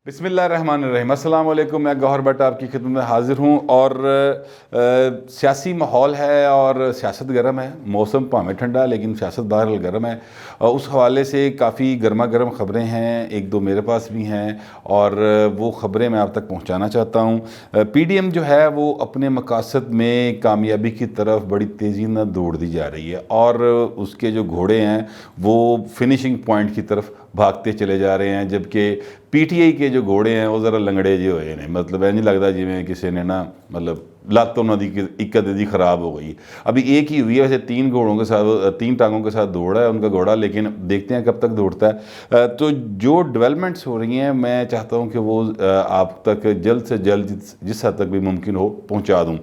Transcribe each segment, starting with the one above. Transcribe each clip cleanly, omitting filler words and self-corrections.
بسم اللہ الرحمن الرحیم۔ السلام علیکم، میں گوہر بٹ آپ کی خدمت میں حاضر ہوں۔ اور سیاسی ماحول ہے اور سیاست گرم ہے، موسم پامیں ٹھنڈا لیکن سیاست بہرحال گرم ہے۔ اس حوالے سے کافی گرما گرم خبریں ہیں، ایک دو میرے پاس بھی ہیں اور وہ خبریں میں آپ تک پہنچانا چاہتا ہوں۔ پی ڈی ایم جو ہے وہ اپنے مقاصد میں کامیابی کی طرف بڑی تیزی نہ دوڑ دی جا رہی ہے اور اس کے جو گھوڑے ہیں وہ فنشنگ پوائنٹ کی طرف بھاگتے چلے جا رہے ہیں، جبکہ پی ٹی آئی کے جو گھوڑے ہیں وہ ذرا لنگڑے جے ہوئے ہیں۔ مطلب نہیں لگتا جی میں کسی نے نا لات انہوں دی اکت دی خراب ہو گئی۔ ابھی ایک ہی ہوئی ہے، ویسے تین گھوڑوں کے ساتھ، تین ٹانگوں کے ساتھ دوڑا ہے ان کا گھوڑا، لیکن دیکھتے ہیں کب تک دوڑتا ہے۔ تو جو ڈیولپمنٹس ہو رہی ہیں میں چاہتا ہوں کہ وہ آپ تک جلد سے جلد جس حد تک بھی ممکن ہو پہنچا دوں۔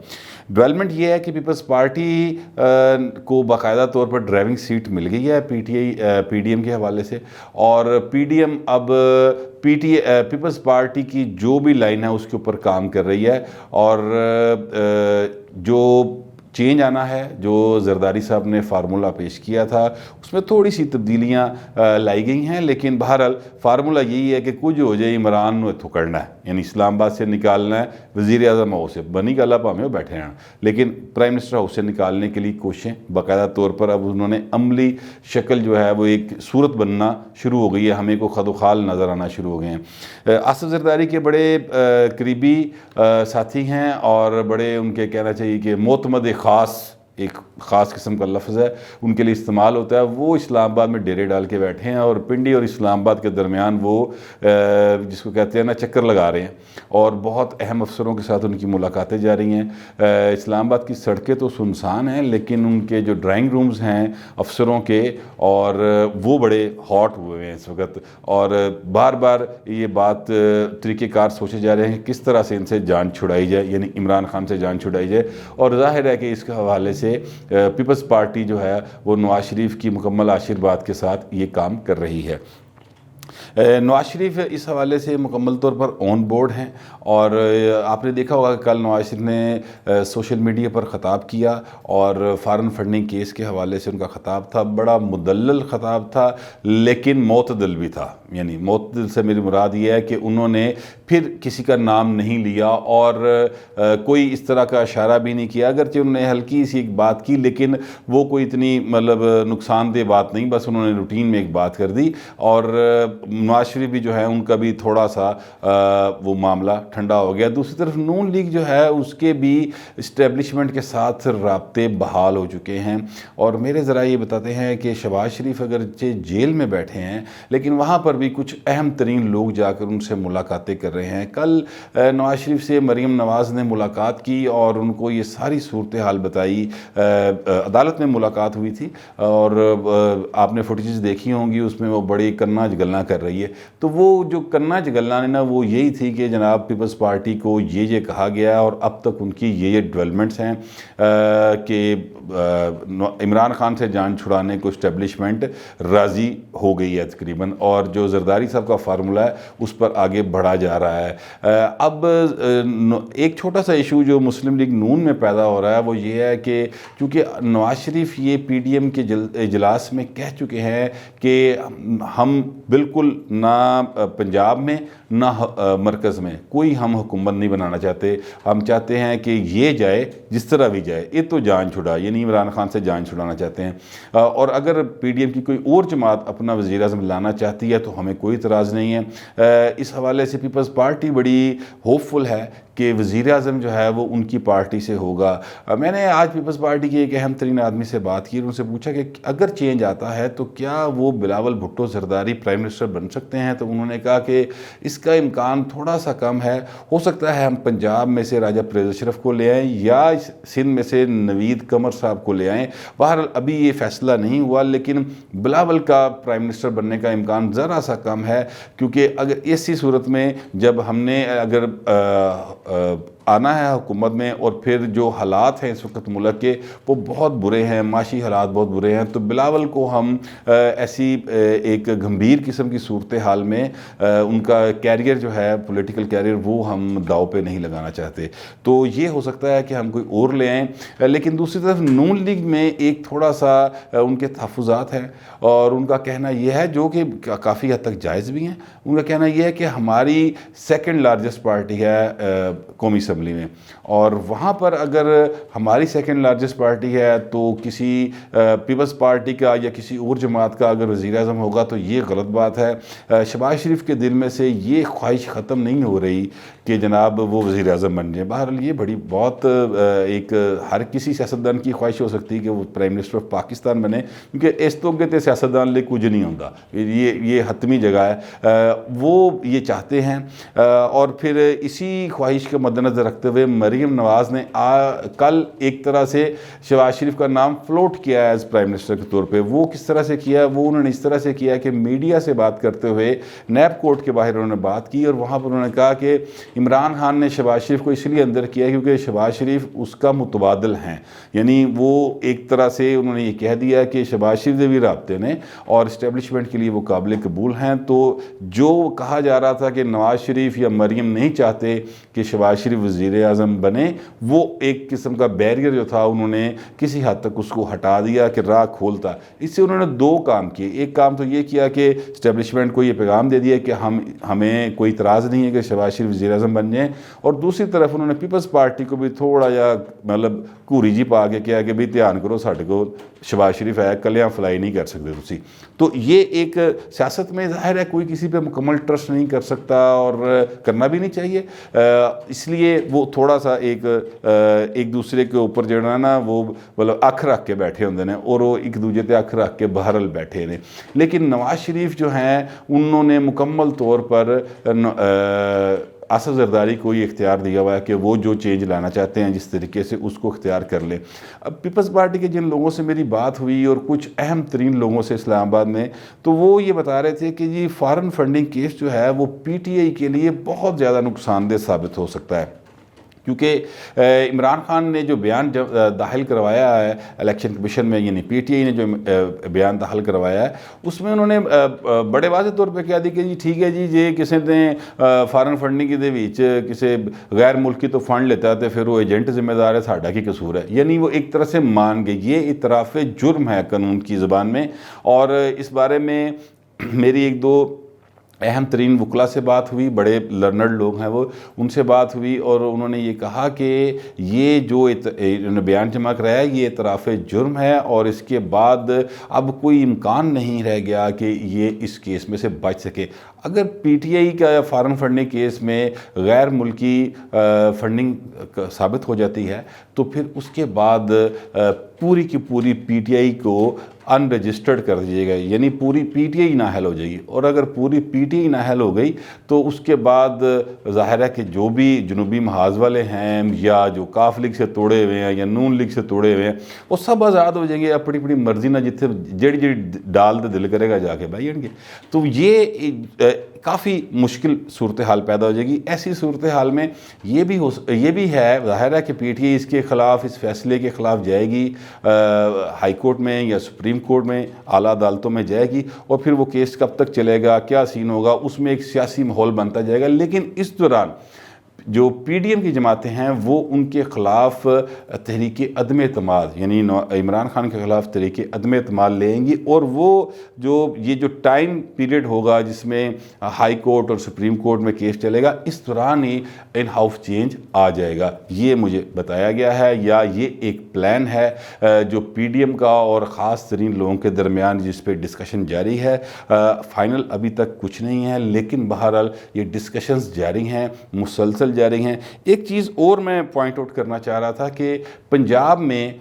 ڈیولپمنٹ یہ ہے کہ پیپلز پارٹی کو باقاعدہ طور پر ڈرائیونگ سیٹ مل گئی ہے پی ڈی ایم کے حوالے سے، اور پی ڈی ایم اب پیپلز پارٹی کی جو بھی لائن ہے اس کے اوپر کام کر رہی ہے، اور جو چینج آنا ہے، جو زرداری صاحب نے فارمولہ پیش کیا تھا اس میں تھوڑی سی تبدیلیاں لائی گئی ہیں، لیکن بہرحال فارمولہ یہی ہے کہ کچھ ہو جائے عمران نو اتھو کرنا ہے، یعنی اسلام آباد سے نکالنا ہے وزیر اعظم ہاؤس سے، بنی گلا پامیں بیٹھے ہیں، لیکن پرائم منسٹر ہاؤس سے نکالنے کے لیے کوششیں باقاعدہ طور پر اب انہوں نے عملی شکل جو ہے وہ ایک صورت بننا شروع ہو گئی ہے، ہمیں کو خد و خال نظر آنا شروع ہو گئے ہیں۔ آصف زرداری کے بڑے قریبی ساتھی ہیں اور بڑے ان کے کہنا چاہیے کہ معتمد خاص، ایک خاص قسم کا لفظ ہے ان کے لیے استعمال ہوتا ہے، وہ اسلام آباد میں ڈیرے ڈال کے بیٹھے ہیں اور پنڈی اور اسلام آباد کے درمیان وہ جس کو کہتے ہیں نا چکر لگا رہے ہیں، اور بہت اہم افسروں کے ساتھ ان کی ملاقاتیں جاری ہیں۔ اسلام آباد کی سڑکیں تو سنسان ہیں لیکن ان کے جو ڈرائنگ رومز ہیں افسروں کے، اور وہ بڑے ہاٹ ہوئے ہیں اس وقت، اور بار بار یہ بات طریقہ کار سوچے جا رہے ہیں کہ کس طرح سے ان سے جان چھڑائی جائے، یعنی عمران خان سے جان چھڑائی جائے، اور ظاہر ہے کہ اس کے حوالے سے پیپلز پارٹی جو ہے وہ نواز شریف کی مکمل آشرواد کے ساتھ یہ کام کر رہی ہے۔ نواز شریف اس حوالے سے مکمل طور پر آن بورڈ ہیں، اور آپ نے دیکھا ہوگا کہ کل نواز شریف نے سوشل میڈیا پر خطاب کیا، اور فارن فنڈنگ کیس کے حوالے سے ان کا خطاب تھا، بڑا مدلل خطاب تھا لیکن معتدل بھی تھا۔ یعنی معتدل سے میری مراد یہ ہے کہ انہوں نے پھر کسی کا نام نہیں لیا اور کوئی اس طرح کا اشارہ بھی نہیں کیا، اگرچہ انہوں نے ہلکی سی ایک بات کی لیکن وہ کوئی اتنی نقصان دہ بات نہیں، بس انہوں نے روٹین میں ایک بات کر دی، اور نواز شریف بھی جو ہے ان کا بھی تھوڑا سا وہ معاملہ ٹھنڈا ہو گیا۔ دوسری طرف نون لیگ جو ہے اس کے بھی اسٹیبلشمنٹ کے ساتھ رابطے بحال ہو چکے ہیں، اور میرے ذرائع یہ بتاتے ہیں کہ شہباز شریف اگرچہ جیل میں بیٹھے ہیں لیکن وہاں پر بھی کچھ اہم ترین لوگ جا کر ان سے ملاقاتیں کر رہے ہیں۔ کل نواز شریف سے مریم نواز نے ملاقات کی اور ان کو یہ ساری صورتحال بتائی، عدالت میں ملاقات ہوئی تھی اور آپ نے فوٹیجز دیکھی ہوں گی، اس میں وہ بڑی کنا جگلنا کر رہی ہے، تو وہ جو کنا جگلنا ہے نا وہ یہی تھی کہ جناب پیپلز پارٹی کو یہ کہا گیا، اور اب تک ان کی یہ ڈیولپمنٹس ہیں کہ عمران خان سے جان چھڑانے کو اسٹیبلشمنٹ راضی ہو گئی ہے تقریباً، اور جو زرداری صاحب کا فارمولہ ہے اس پر آگے بڑھا جا رہا ہے۔ اب ایک چھوٹا سا ایشو جو مسلم لیگ نون میں پیدا ہو رہا ہے وہ یہ ہے کہ چونکہ نواز شریف یہ پی ڈی ایم کے اجلاس میں کہہ چکے ہیں کہ ہم بالکل نہ پنجاب میں نہ مرکز میں کوئی ہم حکومت نہیں بنانا چاہتے، ہم چاہتے ہیں کہ یہ جائے جس طرح بھی جائے، یہ تو جان چھڑا، یعنی عمران خان سے جان چھڑانا چاہتے ہیں، اور اگر پی ڈی ایم کی کوئی اور جماعت اپنا وزیر اعظم لانا چاہتی ہے تو ہمیں کوئی اعتراض نہیں ہے۔ اس حوالے سے پیپلز پارٹی بڑی ہوپ فل ہے کہ وزیر اعظم جو ہے وہ ان کی پارٹی سے ہوگا۔ میں نے آج پیپلز پارٹی کے ایک اہم ترین آدمی سے بات کی اور ان سے پوچھا کہ اگر چینج آتا ہے تو کیا وہ بلاول بھٹو زرداری پرائم منسٹر بن سکتے ہیں، تو انہوں نے کہا کہ اس کا امکان تھوڑا سا کم ہے، ہو سکتا ہے ہم پنجاب میں سے راجہ پریز اشرف کو لے آئیں یا سندھ میں سے نوید قمر صاحب کو لے آئیں، بہرحال ابھی یہ فیصلہ نہیں ہوا، لیکن بلاول کا پرائم منسٹر بننے کا امکان ذرا سا کم ہے، کیونکہ اگر اسی صورت میں جب ہم نے اگر آنا ہے حکومت میں، اور پھر جو حالات ہیں اس وقت ملک کے وہ بہت برے ہیں، معاشی حالات بہت برے ہیں، تو بلاول کو ہم ایسی ایک گھمبیر قسم کی صورتحال میں ان کا کیریئر جو ہے پولیٹیکل کیریئر وہ ہم داؤ پہ نہیں لگانا چاہتے۔ تو یہ ہو سکتا ہے کہ ہم کوئی اور لے آئیں، لیکن دوسری طرف نون لیگ میں ایک تھوڑا سا ان کے تحفظات ہیں، اور ان کا کہنا یہ ہے جو کہ کافی حد تک جائز بھی ہیں، ان کا کہنا یہ ہے کہ ہماری سیکنڈ لارجسٹ پارٹی ہے قومی اسمبلی میں، اور وہاں پر اگر ہماری سیکنڈ لارجسٹ پارٹی ہے تو کسی پیپلز پارٹی کا یا کسی اور جماعت کا اگر وزیر اعظم ہوگا تو یہ غلط بات ہے۔ شہباز شریف کے دل میں سے یہ خواہش ختم نہیں ہو رہی کہ جناب وہ وزیر اعظم بن جائیں۔ بہرحال یہ بڑی بہت ایک ہر کسی سیاستدان کی خواہش ہو سکتی ہے کہ وہ پرائم منسٹر آف پاکستان بنے، کیونکہ اس تو کے سیاستدان لے کچھ نہیں ہوتا، یہ حتمی جگہ ہے، وہ یہ چاہتے ہیں۔ اور پھر اسی خواہش کے مد نظر رکھتے ہوئے مریم نواز نے کل ایک طرح سے شہباز شریف کا نام فلوٹ کیا ہے ایز پرائم منسٹر کے طور پہ۔ وہ کس طرح سے کیا؟ وہ انہوں نے اس طرح سے کیا کہ میڈیا سے بات کرتے ہوئے نیب کورٹ کے باہر انہوں نے بات کی، اور وہاں پر انہوں نے کہا کہ عمران خان نے شہباز شریف کو اس لیے اندر کیا کیونکہ شہباز شریف اس کا متبادل ہیں، یعنی وہ ایک طرح سے انہوں نے یہ کہہ دیا کہ شہباز شریف سے بھی رابطے نے اور اسٹیبلشمنٹ کے لیے وہ قابل قبول ہیں۔ تو جو کہا جا رہا تھا کہ نواز شریف یا مریم نہیں چاہتے کہ شہباز شریف وزیر اعظم بنے، وہ ایک قسم کا بیریئر جو تھا انہوں نے کسی حد تک اس کو ہٹا دیا کہ راہ کھولتا۔ اس سے انہوں نے دو کام کیے، ایک کام تو یہ کیا کہ اسٹیبلشمنٹ کو یہ پیغام دے دیا کہ ہمیں کوئی اعتراض نہیں ہے کہ شہباز شریف وزیر اعظم بن جائیں، اور دوسری طرف انہوں نے پیپلز پارٹی کو بھی تھوڑا یا مطلب کوری جی پا کے کیا کہ بھی دھیان کرو ساڈے کو شہباز شریف ہے کلیاں فلائی نہیں کر سکتے تسی۔ تو یہ ایک سیاست میں ظاہر ہے کوئی کسی پہ مکمل ٹرسٹ نہیں کر سکتا اور کرنا بھی نہیں چاہیے، اس لیے وہ تھوڑا سا ایک دوسرے کے اوپر جو ہے نا وہ مطلب اکھ رکھ کے بیٹھے ہوندے نے، اور وہ ایک دوسرے تے اکھ رکھ کے بہرحال بیٹھے نے۔ لیکن نواز شریف جو ہیں انہوں نے مکمل طور پر آصف زرداری کو یہ اختیار دیا ہوا ہے کہ وہ جو چینج لانا چاہتے ہیں جس طریقے سے اس کو اختیار کر لیں۔ اب پیپلز پارٹی کے جن لوگوں سے میری بات ہوئی اور کچھ اہم ترین لوگوں سے اسلام آباد میں، تو وہ یہ بتا رہے تھے کہ جی فارن فنڈنگ کیس جو ہے وہ پی ٹی آئی کے لیے بہت زیادہ نقصان دہ ثابت ہو سکتا ہے، کیونکہ عمران خان نے جو بیان داخل کروایا ہے الیکشن کمیشن میں، یعنی پی ٹی آئی نے جو بیان داخل کروایا ہے اس میں انہوں نے بڑے واضح طور پہ کہہ دی کہ جی ٹھیک ہے جی جے کسی نے فارن فنڈنگ دے وچ کسی غیر ملکی تو فنڈ لیتا ہے تو پھر وہ ایجنٹ ذمہ دار ہے، ساڈا کی قصور ہے، یعنی وہ ایک طرح سے مان گئے۔ یہ اعتراف جرم ہے قانون کی زبان میں، اور اس بارے میں میری ایک دو اہم ترین وکلا سے بات ہوئی، بڑے لرنرڈ لوگ ہیں وہ، ان سے بات ہوئی، اور انہوں نے یہ کہا کہ یہ جو بیان جمع کرایا ہے یہ اعتراف جرم ہے، اور اس کے بعد اب کوئی امکان نہیں رہ گیا کہ یہ اس کیس میں سے بچ سکے۔ اگر پی ٹی آئی کا فارن فنڈنگ کیس میں غیر ملکی فنڈنگ ثابت ہو جاتی ہے تو پھر اس کے بعد پوری کی پوری پی ٹی آئی کو ان رجسٹرڈ کر دیجیے گا، یعنی پوری پی ٹی آئی نااہل ہو جائے گی، اور اگر پوری پی ٹی آئی نااہل ہو گئی تو اس کے بعد ظاہر ہے کہ جو بھی جنوبی محاذ والے ہیں یا جو کاف لیگ سے توڑے ہوئے ہیں یا نون لیگ سے توڑے ہوئے ہیں وہ سب آزاد ہو جائیں گے، اپنی اپنی مرضی نہ جتنے جڑی ڈال دے دل کرے گا جا کے بھائی گے۔ تو یہ کافی مشکل صورتحال پیدا ہو جائے گی۔ ایسی صورتحال میں یہ بھی ہے ظاہر ہے کہ پی ٹی آئی اس کے خلاف اس فیصلے کے خلاف جائے گی، ہائی کورٹ میں یا سپریم کورٹ میں اعلیٰ عدالتوں میں جائے گی، اور پھر وہ کیس کب تک چلے گا، کیا سین ہوگا، اس میں ایک سیاسی ماحول بنتا جائے گا۔ لیکن اس دوران جو پی ڈی ایم کی جماعتیں ہیں وہ ان کے خلاف تحریک عدم اعتماد، یعنی عمران خان کے خلاف تحریک عدم اعتماد لیں گی، اور وہ یہ جو ٹائم پیریڈ ہوگا جس میں ہائی کورٹ اور سپریم کورٹ میں کیس چلے گا، اس دوران ہی ان ہاؤس چینج آ جائے گا، یہ مجھے بتایا گیا ہے، یا یہ ایک پلان ہے جو پی ڈی ایم کا اور خاص ترین لوگوں کے درمیان جس پہ ڈسکشن جاری ہے۔ فائنل ابھی تک کچھ نہیں ہے، لیکن بہرحال یہ ڈسکشنز جاری ہیں، مسلسل جاری ہیں۔ ایک چیز اور میں پوائنٹ آؤٹ کرنا چاہ رہا تھا کہ پنجاب میں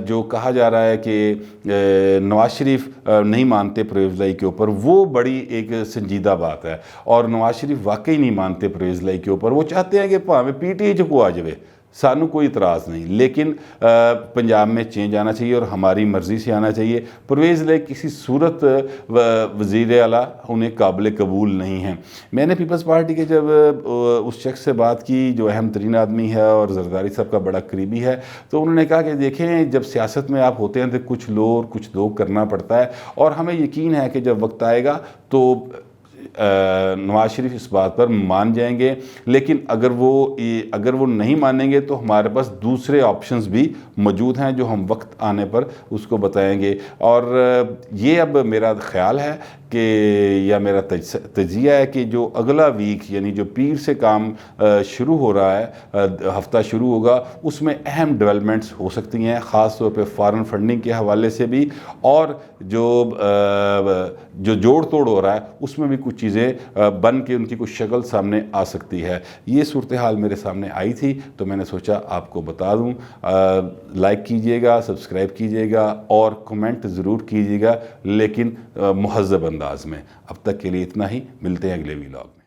جو کہا جا رہا ہے کہ نواز شریف نہیں مانتے پرویز لائی کے اوپر، وہ بڑی ایک سنجیدہ بات ہے، اور نواز شریف واقعی نہیں مانتے پرویز لائی کے اوپر۔ وہ چاہتے ہیں کہ پاویں پی ٹی آئی کو آ جائے، سانو کوئی اعتراض نہیں، لیکن پنجاب میں چینج آنا چاہیے اور ہماری مرضی سے آنا چاہیے۔ پرویز لیگ کسی صورت وزیر اعلیٰ انہیں قابل قبول نہیں ہیں۔ میں نے پیپلز پارٹی کے جب اس شخص سے بات کی جو اہم ترین آدمی ہے اور زرداری صاحب کا بڑا قریبی ہے، تو انہوں نے کہا کہ دیکھیں جب سیاست میں آپ ہوتے ہیں تو کچھ لوگ کرنا پڑتا ہے، اور ہمیں یقین ہے کہ جب وقت آئے گا تو نواز شریف اس بات پر مان جائیں گے، لیکن اگر وہ نہیں مانیں گے تو ہمارے پاس دوسرے آپشنز بھی موجود ہیں جو ہم وقت آنے پر اس کو بتائیں گے۔ اور یہ اب میرا خیال ہے کہ یا میرا تجزیہ ہے کہ جو اگلا ویک یعنی جو پیر سے کام شروع ہو رہا ہے، ہفتہ شروع ہوگا، اس میں اہم ڈیولپمنٹس ہو سکتی ہیں، خاص طور پہ فارن فنڈنگ کے حوالے سے بھی، اور جو جوڑ توڑ ہو رہا ہے اس میں بھی کچھ چیزیں بن کے ان کی کچھ شکل سامنے آ سکتی ہے۔ یہ صورتحال میرے سامنے آئی تھی تو میں نے سوچا آپ کو بتا دوں۔ لائک کیجئے گا، سبسکرائب کیجئے گا اور کمنٹ ضرور کیجئے گا، لیکن مہذب انداز میں۔ اب تک کے لیے اتنا ہی، ملتے ہیں اگلے ویلاگ میں۔